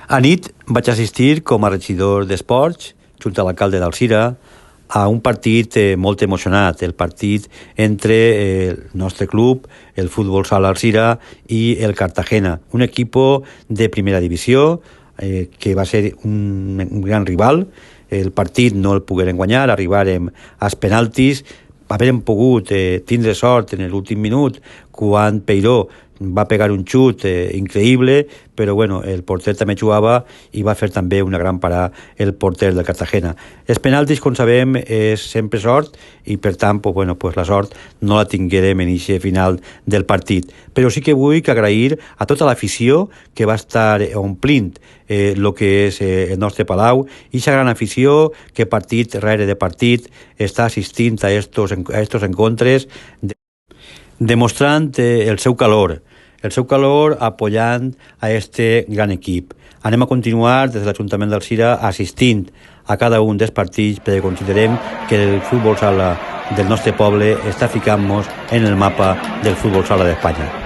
A nit vaig assistir com a regidor d'Esports, junt a l'alcalde d'Alzira, a un partit molt emocionat, el partit entre el nostre club, el Futbol Sala Alzira i el Cartagena, un equip de primera divisió que va ser un gran rival. El partit no el pogueren guanyar, arribarem als penaltis, haurem pogut tindre sort en l'últim minut quan Peiró va pegar un xut increïble, però bueno, el porter també jugava i va fer també una gran parada el porter del Cartagena. Els penaltis, com sabem, és sempre sort i per tant la sort no la tinguérem en aquest final del partit. Però sí que vull agrair a tota l'afició que va estar omplint el que és el nostre Palau, i aquesta gran afició que partit rere de partit està assistint a estos encontres, demostrant el seu calor apoyant a este gran equip. Anem a continuar des de l'Ajuntament d'Alzira assistint a cada un dels partits perquè considerem que el futbol sala del nostre poble està ficant-nos en el mapa del futbol sala d'Espanya.